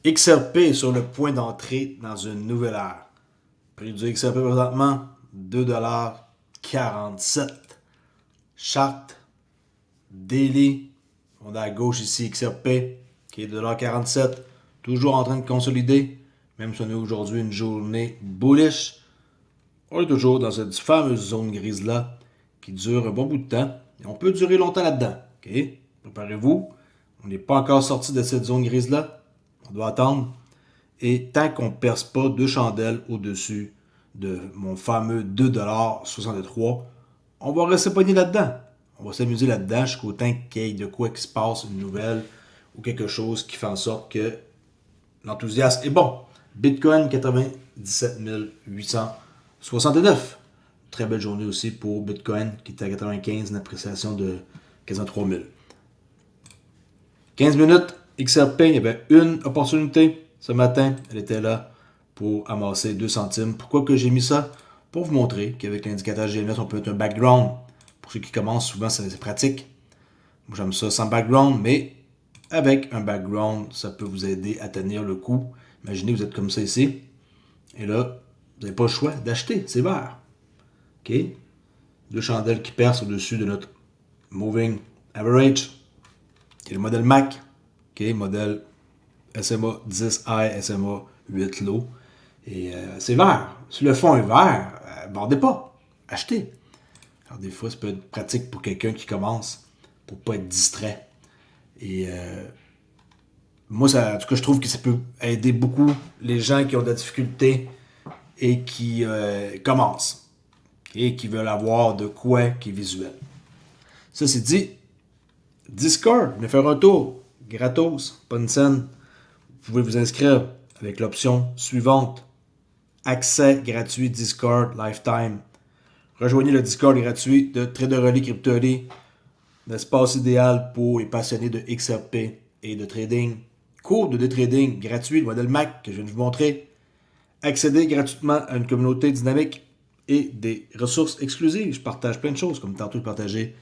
XRP est sur le point d'entrer dans une nouvelle ère. Prix du XRP présentement, 2,47$. Charte, daily, on a à gauche ici XRP, qui est 2,47$. Toujours en train de consolider, même si on est aujourd'hui une journée bullish. On est toujours dans cette fameuse zone grise-là, qui dure un bon bout de temps. Et on peut durer longtemps là-dedans. Okay? Préparez-vous. On n'est pas encore sorti de cette zone grise-là. On doit attendre. Et tant qu'on ne perce pas deux chandelles au-dessus de mon fameux 2,63$, on va rester pogné là-dedans. On va s'amuser là-dedans jusqu'au temps qu'il y ait de quoi qui se passe, une nouvelle ou quelque chose qui fait en sorte que l'enthousiasme est bon. Bitcoin 97 869. Très belle journée aussi pour Bitcoin qui est à 95, une appréciation de quasiment 3000. 15 minutes, XRP, il y avait une opportunité ce matin. Elle était là pour amasser 2 centimes. Pourquoi que j'ai mis ça? Pour vous montrer qu'avec l'indicateur GMS, on peut mettre un background. Pour ceux qui commencent, souvent c'est pratique. Moi j'aime ça sans background, mais avec un background, ça peut vous aider à tenir le coup. Imaginez, vous êtes comme ça ici. Et là, vous n'avez pas le choix d'acheter. C'est vert. OK? Deux chandelles qui percent au-dessus de notre Moving Average. Qui est le modèle MAC. OK? Modèle SMA 10i, SMA 8 low. Et c'est vert. Si le fond est vert, bordez pas. Achetez. Alors des fois, ça peut être pratique pour quelqu'un qui commence pour pas être distrait. Et moi, ça, en tout cas, je trouve que ça peut aider beaucoup les gens qui ont de la difficulté et qui commencent et qui veulent avoir de quoi qui est visuel. Ça, c'est dit. Discord, me faire un tour. Gratos, pas une scène. Vous pouvez vous inscrire avec l'option suivante. Accès gratuit Discord Lifetime. Rejoignez le Discord gratuit de Traderly Cryptoly. L'espace idéal pour les passionnés de XRP et de trading. Cours de trading gratuit, le modèle Mac que je viens de vous montrer. Accéder gratuitement à une communauté dynamique et des ressources exclusives. Je partage plein de choses, comme tantôt je partageais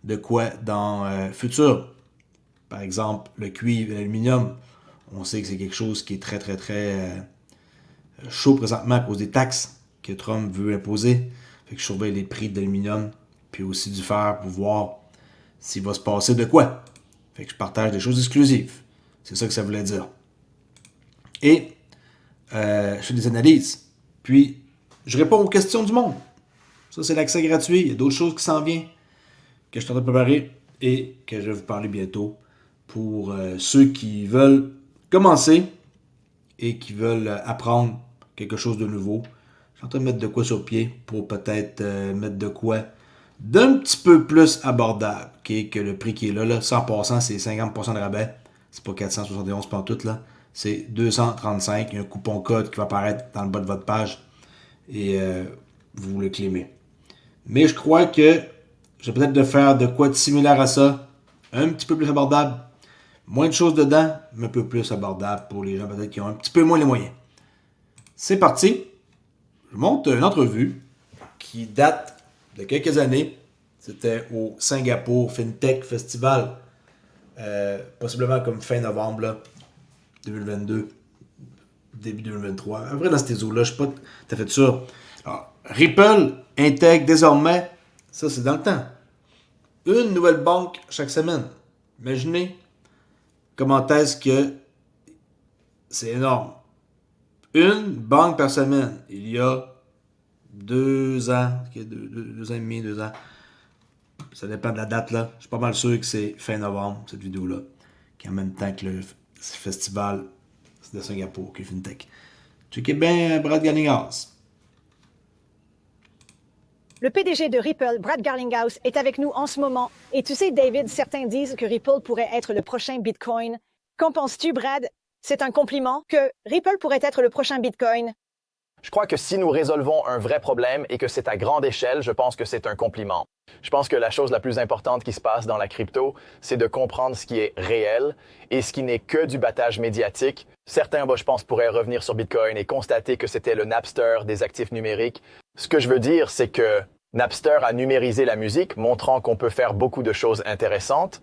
de quoi dans futur. Par exemple, le cuivre et l'aluminium. On sait que c'est quelque chose qui est très, très, très chaud présentement à cause des taxes que Trump veut imposer. Fait que je surveille les prix de l'aluminium, puis aussi du fer pour voir s'il va se passer de quoi. Fait que je partage des choses exclusives. C'est ça que ça voulait dire. Et je fais des analyses. Puis, je réponds aux questions du monde. Ça, c'est l'accès gratuit. Il y a d'autres choses qui s'en viennent que je suis en train de préparer et que je vais vous parler bientôt pour ceux qui veulent commencer et qui veulent apprendre quelque chose de nouveau. Je suis en train de mettre de quoi sur pied pour peut-être mettre de quoi d'un petit peu plus abordable que le prix qui est là. 100%, c'est 50% de rabais. C'est pas 471 pantoute là. C'est 235. Il y a un coupon code qui va apparaître dans le bas de votre page et vous le clémez. Mais je crois que je vais peut-être de faire de quoi de similaire à ça. Un petit peu plus abordable. Moins de choses dedans, mais un peu plus abordable pour les gens peut-être qui ont un petit peu moins les moyens. C'est parti. Je monte une entrevue qui date de quelques années. C'était au Singapour FinTech Festival. Possiblement comme fin novembre là, 2022, début 2023. Après, dans ces eaux-là, je ne suis pas tout à fait sûr. Alors, Ripple intègre désormais, ça c'est dans le temps, une nouvelle banque chaque semaine. Imaginez comment est-ce que c'est énorme. Une banque par semaine. Il y a 2 ans, deux ans et demi, 2 ans. Ça dépend de la date là. Je suis pas mal sûr que c'est fin novembre, cette vidéo-là. Qui en même temps que le festival de Singapour, qui est FinTech. Checkez bien Brad Garlinghouse. Le PDG de Ripple, Brad Garlinghouse, est avec nous en ce moment. Et tu sais, David, certains disent que Ripple pourrait être le prochain Bitcoin. Qu'en penses-tu, Brad? C'est un compliment que Ripple pourrait être le prochain Bitcoin. Je crois que si nous résolvons un vrai problème et que c'est à grande échelle, je pense que c'est un compliment. Je pense que la chose la plus importante qui se passe dans la crypto, c'est de comprendre ce qui est réel et ce qui n'est que du battage médiatique. Certains, je pense, pourraient revenir sur Bitcoin et constater que c'était le Napster des actifs numériques. Ce que je veux dire, c'est que Napster a numérisé la musique, montrant qu'on peut faire beaucoup de choses intéressantes.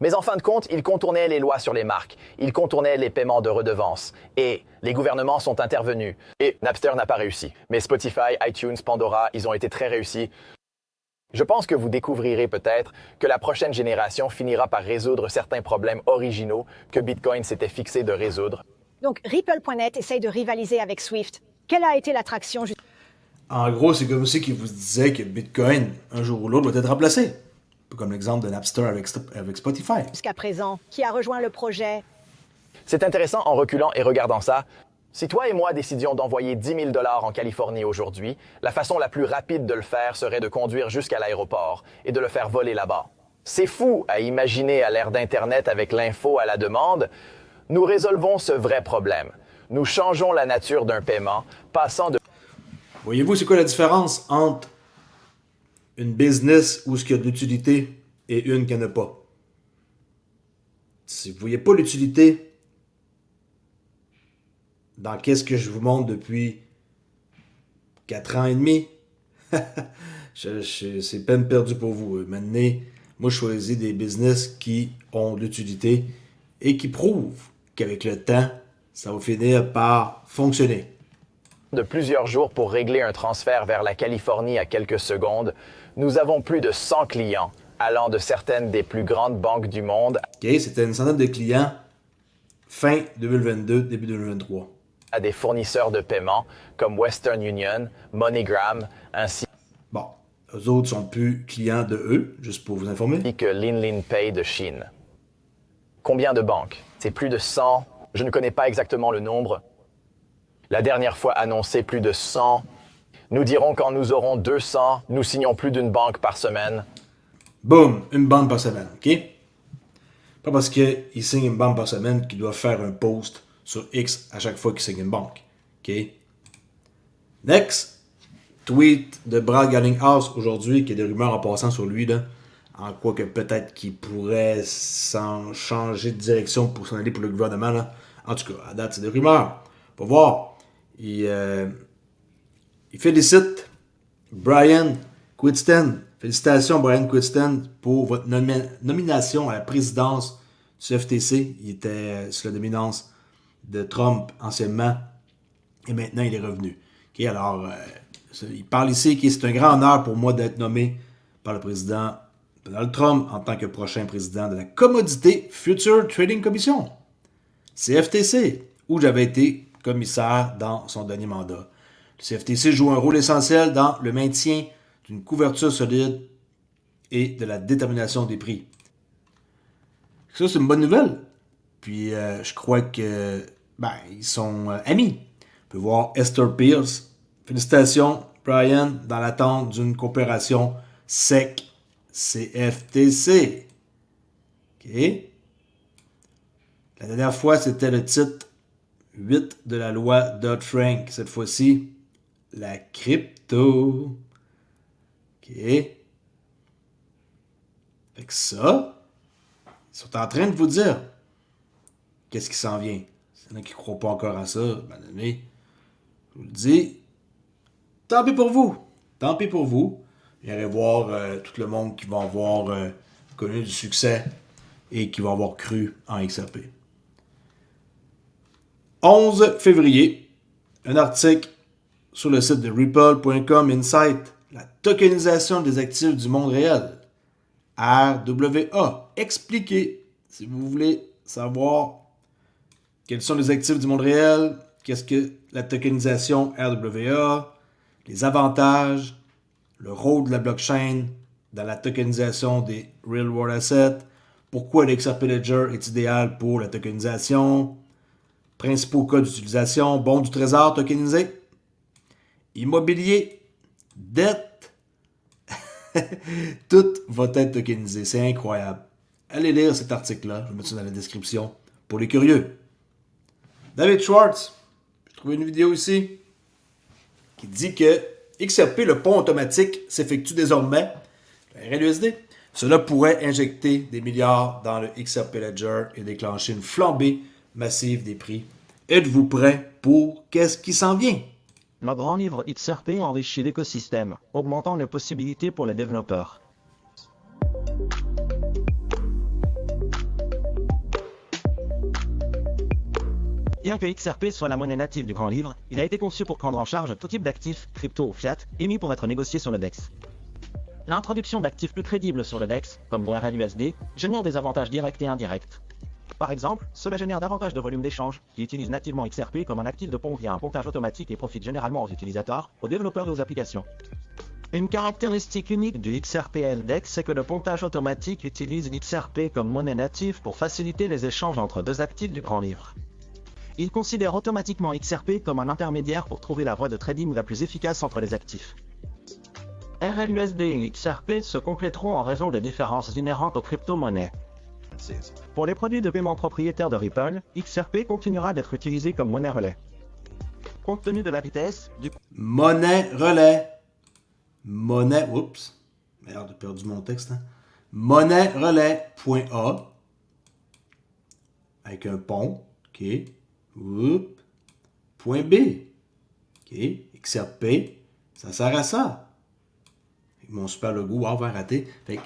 Mais en fin de compte, ils contournaient les lois sur les marques, ils contournaient les paiements de redevances, et les gouvernements sont intervenus. Et Napster n'a pas réussi. Mais Spotify, iTunes, Pandora, ils ont été très réussis. Je pense que vous découvrirez peut-être que la prochaine génération finira par résoudre certains problèmes originaux que Bitcoin s'était fixé de résoudre. Donc, Ripple.net essaye de rivaliser avec Swift. Quelle a été l'attraction? En gros, c'est comme ceux qui vous disaient que Bitcoin, un jour ou l'autre, doit être remplacé. Un peu comme l'exemple de Napster avec Spotify. Jusqu'à présent, qui a rejoint le projet? C'est intéressant en reculant et regardant ça. Si toi et moi décidions d'envoyer 10 000 $ en Californie aujourd'hui, la façon la plus rapide de le faire serait de conduire jusqu'à l'aéroport et de le faire voler là-bas. C'est fou à imaginer à l'ère d'Internet avec l'info à la demande. Nous résolvons ce vrai problème. Nous changeons la nature d'un paiement, passant de... Voyez-vous, c'est quoi la différence entre une business où il y a de l'utilité et une qui n'en a pas? Si vous ne voyez pas l'utilité dans qu'est-ce que je vous montre depuis 4 ans et demi, c'est peine perdue pour vous. Maintenant, moi, je choisis des business qui ont de l'utilité et qui prouvent qu'avec le temps, ça va finir par fonctionner. De plusieurs jours pour régler un transfert vers la Californie à quelques secondes, nous avons plus de 100 clients allant de certaines des plus grandes banques du monde. OK, c'était une centaine de clients fin 2022, début 2023. À des fournisseurs de paiement comme Western Union, MoneyGram, ainsi Bon, eux autres sont plus clients de eux, juste pour vous informer. que Linlin Pay de Chine. Combien de banques? C'est plus de 100. Je ne connais pas exactement le nombre. La dernière fois annoncé plus de 100. Nous dirons quand nous aurons 200, nous signons plus d'une banque par semaine. Boum, une banque par semaine, OK? Pas parce qu'ils signent une banque par semaine qu'ils doivent faire un post sur X à chaque fois qu'ils signent une banque, OK? Next, tweet de Brad Garlinghouse aujourd'hui, qui a des rumeurs en passant sur lui, là, en quoi que peut-être qu'il pourrait s'en changer de direction pour s'en aller pour le gouvernement, là. En tout cas, à date, c'est des rumeurs. On va voir. Il félicite Brian Quitston. Félicitations, Brian Quitston, pour votre nomination à la présidence du FTC. Il était sous la dominance de Trump anciennement et maintenant il est revenu. Okay, alors, il parle ici que c'est un grand honneur pour moi d'être nommé par le président Donald Trump en tant que prochain président de la Commodity Future Trading Commission, CFTC, où j'avais été commissaire dans son dernier mandat. Le CFTC joue un rôle essentiel dans le maintien d'une couverture solide et de la détermination des prix. Ça, c'est une bonne nouvelle. Puis, je crois que ils sont amis. On peut voir Esther Pierce. Félicitations, Brian, dans l'attente d'une coopération SEC CFTC. OK. La dernière fois, c'était le titre 8 de la loi Dodd-Frank. Cette fois-ci, la crypto. OK. Fait que ça, ils sont en train de vous dire qu'est-ce qui s'en vient. S'il y en a qui ne croient pas encore à ça, je vous le dis, tant pis pour vous. Tant pis pour vous. J'irai voir tout le monde qui va avoir connu du succès et qui va avoir cru en XRP. 11 février, un article sur le site de Ripple.com Insight, la tokenisation des actifs du monde réel, RWA. Expliqué, si vous voulez savoir quels sont les actifs du monde réel, qu'est-ce que la tokenisation RWA, les avantages, le rôle de la blockchain dans la tokenisation des Real World Assets, pourquoi l'XRP Ledger est idéal pour la tokenisation, principaux cas d'utilisation, bons du trésor tokenisé, immobilier, dette, tout va être tokenisé. C'est incroyable. Allez lire cet article-là, je vais mettre ça dans la description pour les curieux. David Schwartz, j'ai trouvé une vidéo ici qui dit que XRP, le pont automatique, s'effectue désormais, le RLUSD. Cela pourrait injecter des milliards dans le XRP Ledger et déclencher une flambée massive des prix. Êtes-vous prêt pour qu'est-ce qui s'en vient? Le grand livre XRP enrichit l'écosystème, augmentant les possibilités pour les développeurs. Bien que XRP soit la monnaie native du Grand Livre, il a été conçu pour prendre en charge tout type d'actifs, crypto ou fiat, émis pour être négociés sur le DEX. L'introduction d'actifs plus crédibles sur le DEX, comme l'USD, génère des avantages directs et indirects. Par exemple, cela génère davantage de volume d'échange, qui utilisent nativement XRP comme un actif de pont via un pontage automatique et profite généralement aux utilisateurs, aux développeurs et aux applications. Une caractéristique unique du XRP DEX, c'est que le pontage automatique utilise l'XRP comme monnaie native pour faciliter les échanges entre deux actifs du Grand Livre. Il considère automatiquement XRP comme un intermédiaire pour trouver la voie de trading la plus efficace entre les actifs. RLUSD et XRP se compléteront en raison des différences inhérentes aux crypto-monnaies. Pour les produits de paiement propriétaires de Ripple, XRP continuera d'être utilisé comme monnaie relais. Compte tenu de la vitesse, du Monnaie relais. Monnaie. Oups. Merde, j'ai perdu mon texte. Hein? Monnaie relais.a. Avec un pont. OK. Oups. Point B. OK. XRP. Ça sert à ça. Avec mon super logo, wow, vert raté. Fait que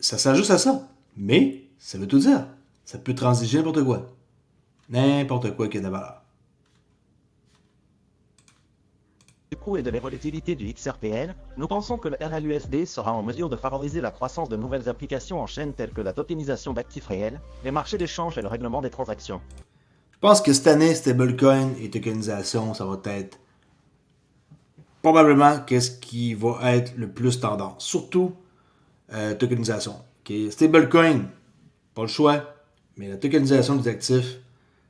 ça sert juste à ça. Mais, ça veut tout dire. Ça peut transiger n'importe quoi. N'importe quoi qui a de la valeur. coût et de la volatilité du XRPL, nous pensons que le RLUSD sera en mesure de favoriser la croissance de nouvelles applications en chaîne telles que la tokenisation d'actifs réels, les marchés d'échange et le règlement des transactions. Je pense que cette année, stablecoin et tokenisation, ça va être probablement qu'est-ce qui va être le plus tendance. Surtout tokenisation. Okay? Stablecoin, pas le choix, mais la tokenisation des actifs,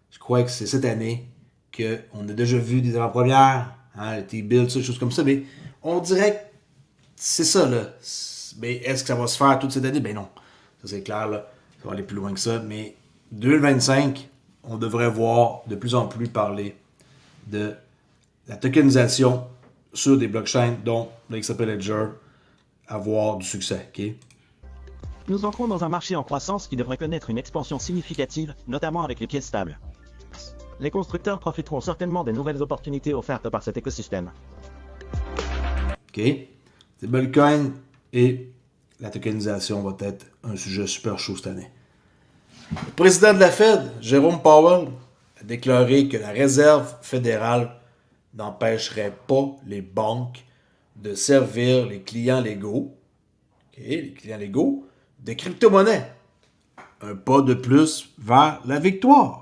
je crois que c'est cette année qu'on a déjà vu des avant-premières, hein, les T-bills, des choses comme ça, mais on dirait que c'est ça, là. Mais est-ce que ça va se faire toute cette année? Ben non. Ça, c'est clair, là. Ça va aller plus loin que ça, mais 2025, on devrait voir de plus en plus parler de la tokenisation sur des blockchains, dont le XRP Ledger, avoir du succès. Okay? Nous entrons dans un marché en croissance qui devrait connaître une expansion significative, notamment avec les pièces stables. Les constructeurs profiteront certainement des nouvelles opportunités offertes par cet écosystème. OK. Stablecoin et la tokenisation va être un sujet super chaud cette année. Le président de la Fed, Jérôme Powell, a déclaré que la Réserve fédérale n'empêcherait pas les banques de servir les clients légaux, les clients légaux, de crypto-monnaies. Un pas de plus vers la victoire.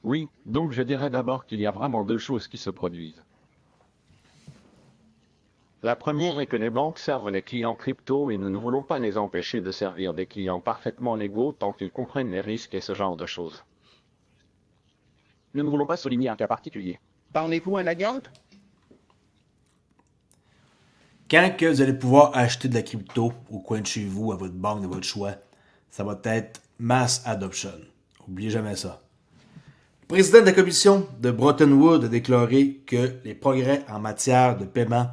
Oui, donc je dirais d'abord qu'il y a vraiment deux choses qui se produisent. La première est que les banques servent les clients crypto et nous ne voulons pas les empêcher de servir des clients parfaitement légaux tant qu'ils comprennent les risques et ce genre de choses. Nous ne voulons pas souligner un cas particulier. Parlez-vous à la garde? Quand que vous allez pouvoir acheter de la crypto au coin de chez vous, à votre banque de votre choix, ça va être mass adoption. N'oubliez jamais ça. Le président de la commission de Bretton Woods a déclaré que les progrès en matière de paiement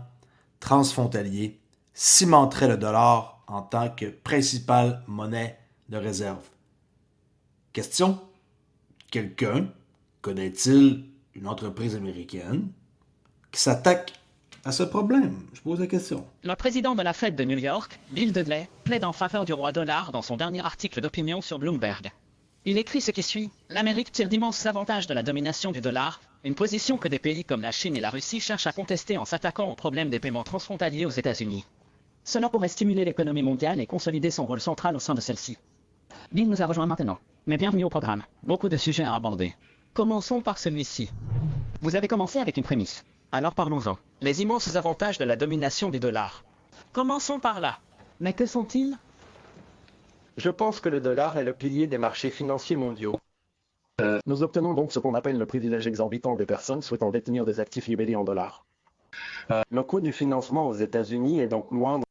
transfrontalier cimenteraient le dollar en tant que principale monnaie de réserve. Question, quelqu'un connaît-il une entreprise américaine qui s'attaque à ce problème? Je pose la question. Le président de la Fed de New York, Bill Dudley, plaide en faveur du roi dollar dans son dernier article d'opinion sur Bloomberg. Il écrit ce qui suit: l'Amérique tire d'immenses avantages de la domination du dollar, une position que des pays comme la Chine et la Russie cherchent à contester en s'attaquant au problème des paiements transfrontaliers aux États-Unis. Cela pourrait stimuler l'économie mondiale et consolider son rôle central au sein de celle-ci. Bill nous a rejoint maintenant, mais bienvenue au programme. Beaucoup de sujets à aborder. Commençons par celui-ci. Vous avez commencé avec une prémisse. Alors parlons-en. Les immenses avantages de la domination du dollar. Commençons par là. Mais que sont-ils? Je pense que le dollar est le pilier des marchés financiers mondiaux. Nous obtenons donc ce qu'on appelle le privilège exorbitant des personnes souhaitant détenir des actifs libellés en dollars. Le coût du financement aux États-Unis est donc moindre.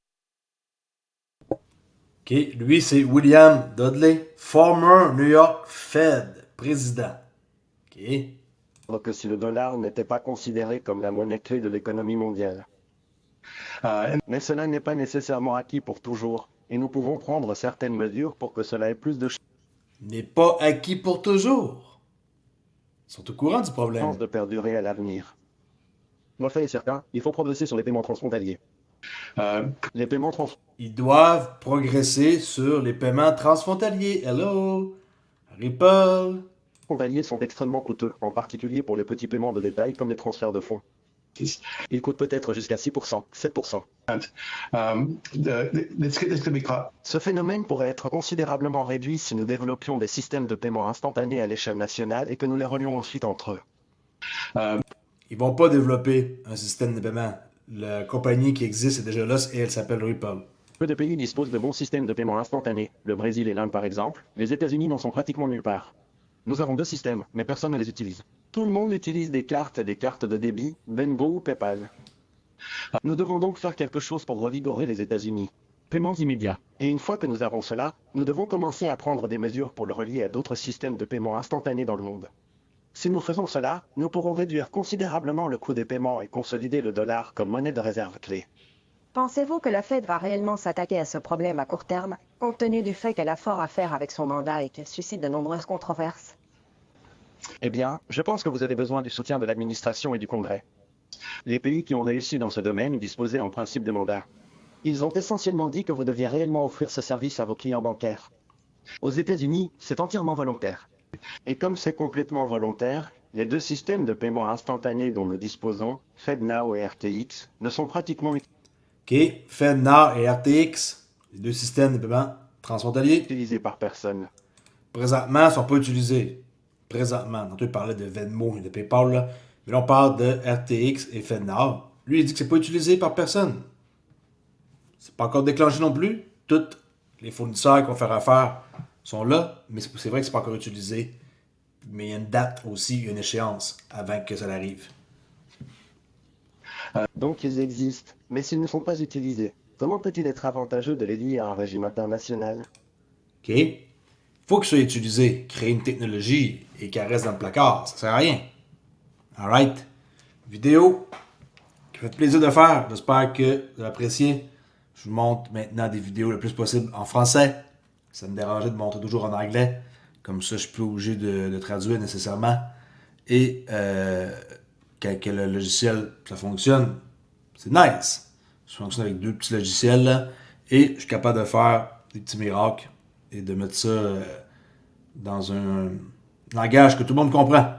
OK, lui c'est William Dudley, former New York Fed, président. OK. Que si le dollar n'était pas considéré comme la monnaie clé de l'économie mondiale. Mais cela n'est pas nécessairement acquis pour toujours, et nous pouvons prendre certaines mesures pour que cela ait plus de N'est pas acquis pour toujours. Ils sont au courant du problème. chances de perdurer à l'avenir. Le fait est certain, il faut progresser sur les paiements transfrontaliers. Les paiements Ils doivent progresser sur les paiements transfrontaliers. Hello, Ripple, Frontaliers sont extrêmement coûteux, en particulier pour les petits paiements de détail comme les transferts de fonds. Ils coûtent peut-être jusqu'à 6%, 7%. Ce phénomène pourrait être considérablement réduit si nous développions des systèmes de paiement instantanés à l'échelle nationale et que nous les relions ensuite entre eux. Ils vont pas développer un système de paiement. La compagnie qui existe est déjà là et elle s'appelle Ripple. Peu de pays disposent de bons systèmes de paiement instantanés. Le Brésil et l'Inde par exemple. Les États-Unis n'en sont pratiquement nulle part. Nous avons 2 systèmes, mais personne ne les utilise. Tout le monde utilise des cartes de débit, Venmo ou PayPal. Nous devons donc faire quelque chose pour revigorer les États-Unis. Paiements immédiats. Et une fois que nous avons cela, nous devons commencer à prendre des mesures pour le relier à d'autres systèmes de paiement instantanés dans le monde. Si nous faisons cela, nous pourrons réduire considérablement le coût des paiements et consolider le dollar comme monnaie de réserve clé. Pensez-vous que la Fed va réellement s'attaquer à ce problème à court terme, compte tenu du fait qu'elle a fort à faire avec son mandat et qu'elle suscite de nombreuses controverses? Eh bien, je pense que vous avez besoin du soutien de l'administration et du Congrès. Les pays qui ont réussi dans ce domaine disposaient en principe de mandats. Ils ont essentiellement dit que vous deviez réellement offrir ce service à vos clients bancaires. Aux États-Unis, c'est entièrement volontaire. Et comme c'est complètement volontaire, les 2 systèmes de paiement instantané dont nous disposons, FedNow et RTX, ne sont pratiquement OK, FedNow et RTX, les 2 systèmes de paiement transfrontaliers, utilisés par personne. présentement, ne sont pas utilisés. Présentement, tantôt il parlait de Venmo et de PayPal, là. Mais là, on parle de RTX et FedNow. Lui, il dit que c'est pas utilisé par personne. C'est pas encore déclenché non plus. Tous les fournisseurs qui vont faire affaire sont là, mais c'est vrai que c'est pas encore utilisé. Mais il y a une date aussi, il y a une échéance avant que ça arrive. Donc ils existent, mais s'ils ne sont pas utilisés, comment peut-il être avantageux de les lier à un régime international? OK? Il faut que ça soit utilisé. Créer une technologie et qu'elle reste dans le placard, ça sert à rien. Alright? Vidéo qui fait plaisir de faire. J'espère que vous appréciez. Je vous montre maintenant des vidéos le plus possible en français. Ça me dérangeait de montrer toujours en anglais. Comme ça, je suis plus obligé de traduire nécessairement. Et quand que le logiciel, ça fonctionne, c'est nice. Ça fonctionne avec 2 petits logiciels. Là, et je suis capable de faire des petits miracles et de mettre ça dans un langage que tout le monde comprend.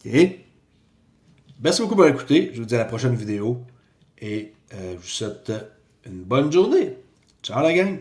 OK? Merci beaucoup pour écouter. Je vous dis à la prochaine vidéo. Et je vous souhaite une bonne journée. Ciao la gang!